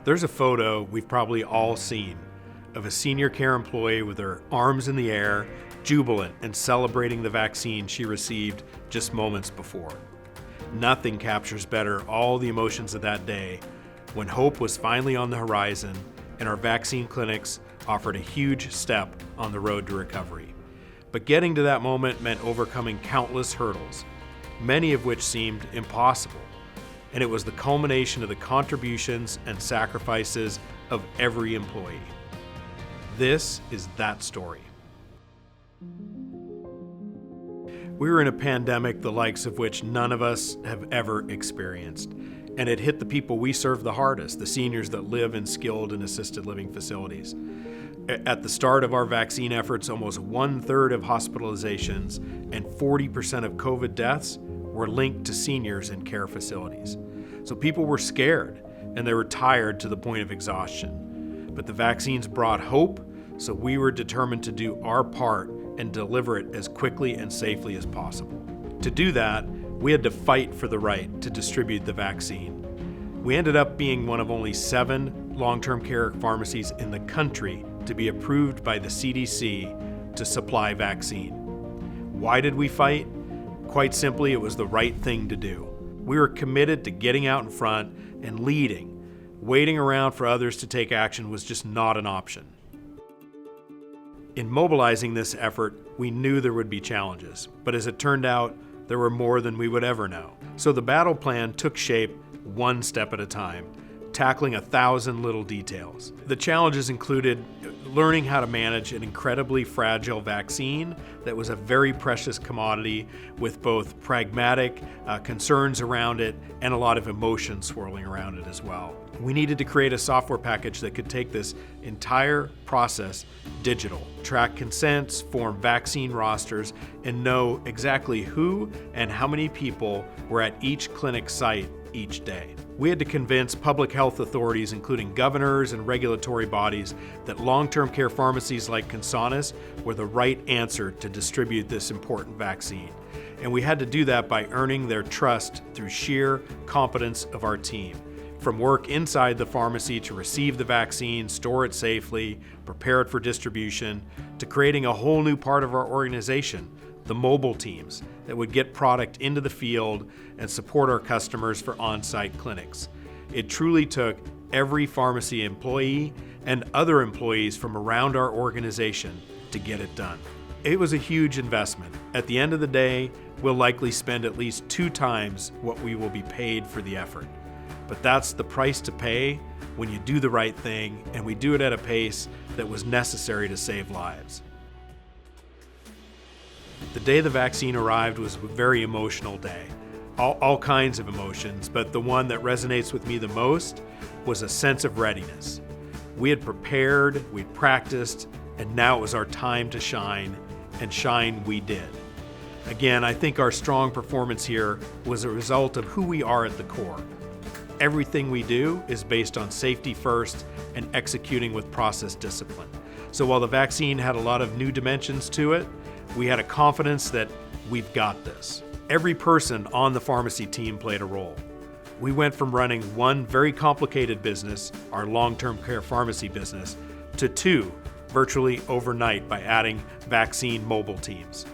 There's a photo we've probably all seen of a senior care employee with her arms in the air, jubilant and celebrating the vaccine she received just moments before. Nothing captures better all the emotions of that day when hope was finally on the horizon and our vaccine clinics offered a huge step on the road to recovery. But getting to that moment meant overcoming countless hurdles, many of which seemed impossible. And it was the culmination of the contributions and sacrifices of every employee. This is that story. We were in a pandemic the likes of which none of us have ever experienced, and it hit the people we serve the hardest, the seniors that live in skilled and assisted living facilities. At the start of our vaccine efforts, almost 1/3 of hospitalizations and 40% of COVID deaths were linked to seniors in care facilities. So people were scared and they were tired to the point of exhaustion. But the vaccines brought hope, so we were determined to do our part and deliver it as quickly and safely as possible. To do that, we had to fight for the right to distribute the vaccine. We ended up being one of only 7 long-term care pharmacies in the country to be approved by the CDC to supply vaccine. Why did we fight? Quite simply, it was the right thing to do. We were committed to getting out in front and leading. Waiting around for others to take action was just not an option. In mobilizing this effort, we knew there would be challenges, but as it turned out, there were more than we would ever know. So the battle plan took shape one step at a time, tackling 1,000 little details. The challenges included learning how to manage an incredibly fragile vaccine that was a very precious commodity with both pragmatic concerns around it and a lot of emotion swirling around it as well. We needed to create a software package that could take this entire process digital, track consents, form vaccine rosters, and know exactly who and how many people were at each clinic site each day. We had to convince public health authorities, including governors and regulatory bodies, that long-term care pharmacies like Consonas were the right answer to distribute this important vaccine. And we had to do that by earning their trust through sheer competence of our team. From work inside the pharmacy to receive the vaccine, store it safely, prepare it for distribution, to creating a whole new part of our organization, the mobile teams that would get product into the field and support our customers for on-site clinics. It truly took every pharmacy employee and other employees from around our organization to get it done. It was a huge investment. At the end of the day, we'll likely spend at least 2 times what we will be paid for the effort. But that's the price to pay when you do the right thing, and we do it at a pace that was necessary to save lives. The day the vaccine arrived was a very emotional day. All kinds of emotions, but the one that resonates with me the most was a sense of readiness. We had prepared, we'd practiced, and now it was our time to shine, and shine we did. Again, I think our strong performance here was a result of who we are at the core. Everything we do is based on safety first and executing with process discipline. So while the vaccine had a lot of new dimensions to it, we had a confidence that we've got this. Every person on the pharmacy team played a role. We went from running one very complicated business, our long-term care pharmacy business, to 2 virtually overnight by adding vaccine mobile teams.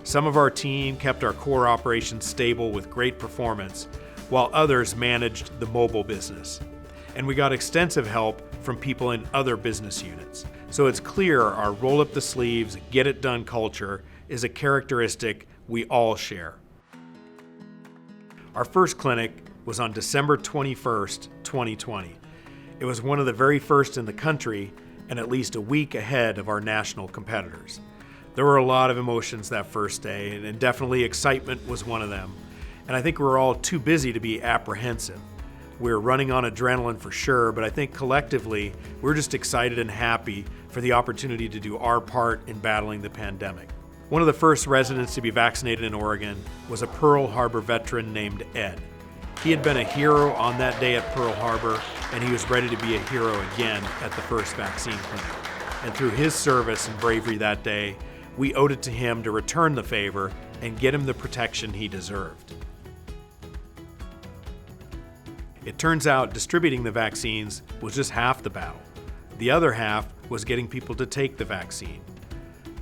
Some of our team kept our core operations stable with great performance, while others managed the mobile business. And we got extensive help from people in other business units. So it's clear our roll up the sleeves, get it done culture is a characteristic we all share. Our first clinic was on December 21st, 2020. It was one of the very first in the country and at least a week ahead of our national competitors. There were a lot of emotions that first day, and definitely excitement was one of them. And I think we were all too busy to be apprehensive. We were running on adrenaline for sure, but I think collectively, we're just excited and happy for the opportunity to do our part in battling the pandemic. One of the first residents to be vaccinated in Oregon was a Pearl Harbor veteran named Ed. He had been a hero on that day at Pearl Harbor, and he was ready to be a hero again at the first vaccine clinic. And through his service and bravery that day, we owed it to him to return the favor and get him the protection he deserved. It turns out distributing the vaccines was just half the battle. The other half was getting people to take the vaccine.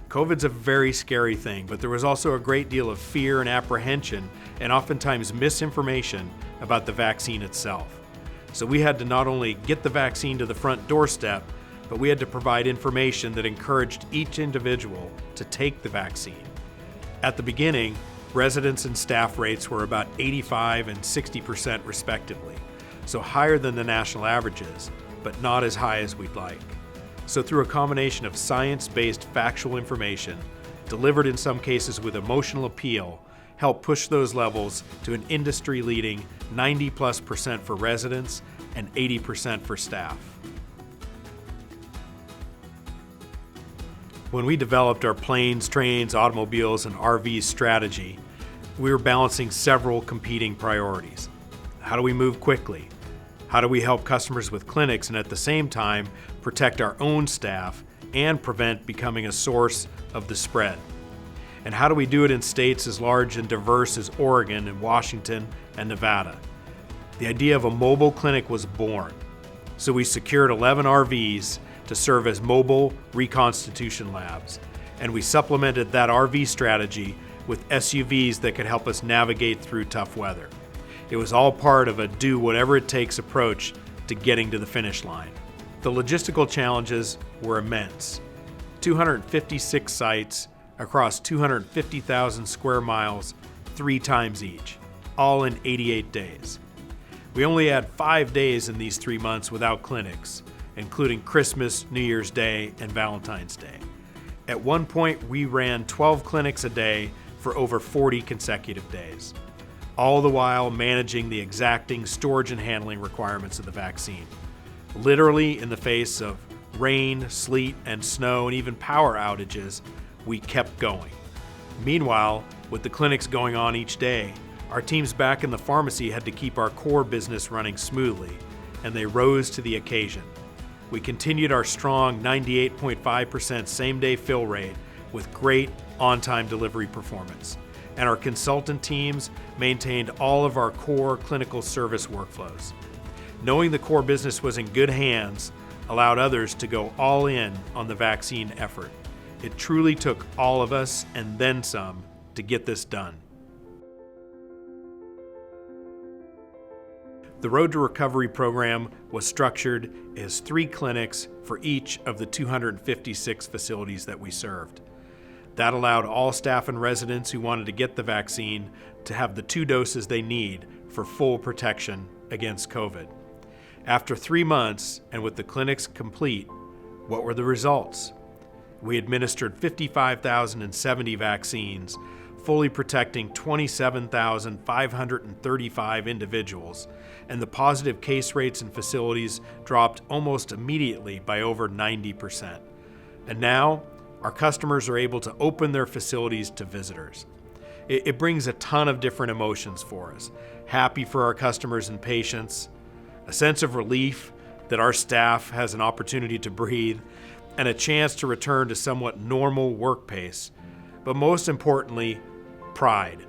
COVID's a very scary thing, but there was also a great deal of fear and apprehension and oftentimes misinformation about the vaccine itself. So we had to not only get the vaccine to the front doorstep, but we had to provide information that encouraged each individual to take the vaccine. At the beginning, residents and staff rates were about 85% and 60% respectively, so higher than the national averages, but not as high as we'd like. So through a combination of science-based factual information, delivered in some cases with emotional appeal, helped push those levels to an industry-leading 90+% for residents and 80% for staff. When we developed our planes, trains, automobiles, and RVs strategy, we were balancing several competing priorities. How do we move quickly? How do we help customers with clinics and at the same time protect our own staff and prevent becoming a source of the spread? And how do we do it in states as large and diverse as Oregon and Washington and Nevada? The idea of a mobile clinic was born. So we secured 11 RVs to serve as mobile reconstitution labs. And we supplemented that RV strategy with SUVs that could help us navigate through tough weather. It was all part of a do-whatever-it-takes approach to getting to the finish line. The logistical challenges were immense. 256 sites across 250,000 square miles, 3 times each, all in 88 days. We only had 5 days in these 3 months without clinics, including Christmas, New Year's Day, and Valentine's Day. At one point, we ran 12 clinics a day for over 40 consecutive days, all the while managing the exacting storage and handling requirements of the vaccine. Literally, in the face of rain, sleet, and snow, and even power outages, we kept going. Meanwhile, with the clinics going on each day, our teams back in the pharmacy had to keep our core business running smoothly, and they rose to the occasion. We continued our strong 98.5% same-day fill rate with great on-time delivery performance, and our consultant teams maintained all of our core clinical service workflows. Knowing the core business was in good hands allowed others to go all in on the vaccine effort. It truly took all of us and then some to get this done. The Road to Recovery program was structured as 3 clinics for each of the 256 facilities that we served. That allowed all staff and residents who wanted to get the vaccine to have the 2 doses they need for full protection against COVID. After 3 months, and with the clinics complete, what were the results? We administered 55,070 vaccines, fully protecting 27,535 individuals, and the positive case rates in facilities dropped almost immediately by over 90%. And now, our customers are able to open their facilities to visitors. It brings a ton of different emotions for us. Happy for our customers and patients, a sense of relief that our staff has an opportunity to breathe, and a chance to return to somewhat normal work pace. But most importantly, pride.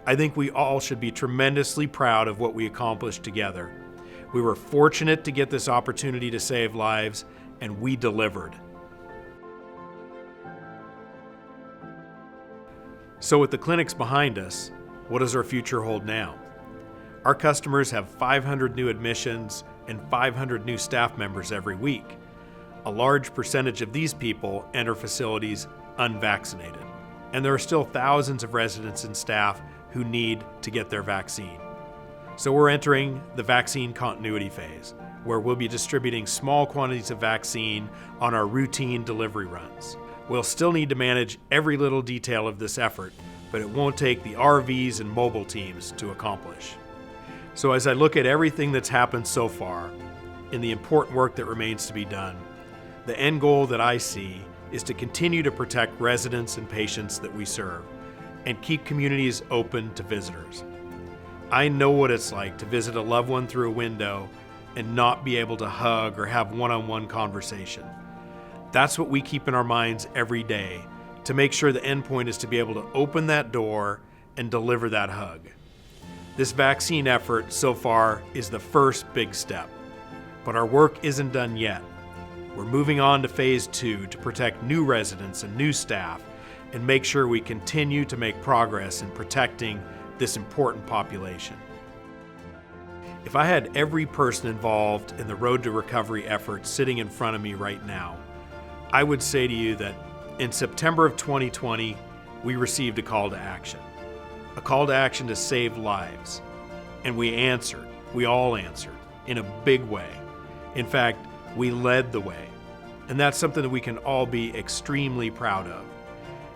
I think we all should be tremendously proud of what we accomplished together. We were fortunate to get this opportunity to save lives, and we delivered. So with the clinics behind us, what does our future hold now? Our customers have 500 new admissions and 500 new staff members every week. A large percentage of these people enter facilities unvaccinated, and there are still thousands of residents and staff who need to get their vaccine. So we're entering the vaccine continuity phase, where we'll be distributing small quantities of vaccine on our routine delivery runs. We'll still need to manage every little detail of this effort, but it won't take the RVs and mobile teams to accomplish. So as I look at everything that's happened so far, and the important work that remains to be done, the end goal that I see is to continue to protect residents and patients that we serve, and keep communities open to visitors. I know what it's like to visit a loved one through a window and not be able to hug or have one-on-one conversation. That's what we keep in our minds every day to make sure the end point is to be able to open that door and deliver that hug. This vaccine effort so far is the first big step, but our work isn't done yet. We're moving on to phase 2 to protect new residents and new staff and make sure we continue to make progress in protecting this important population. If I had every person involved in the Road to Recovery effort sitting in front of me right now, I would say to you that in September of 2020, we received a call to action. A call to action to save lives. And we answered. We all answered in a big way. In fact, we led the way. And that's something that we can all be extremely proud of.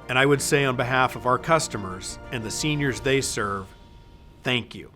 And I would say on behalf of our customers and the seniors they serve, thank you.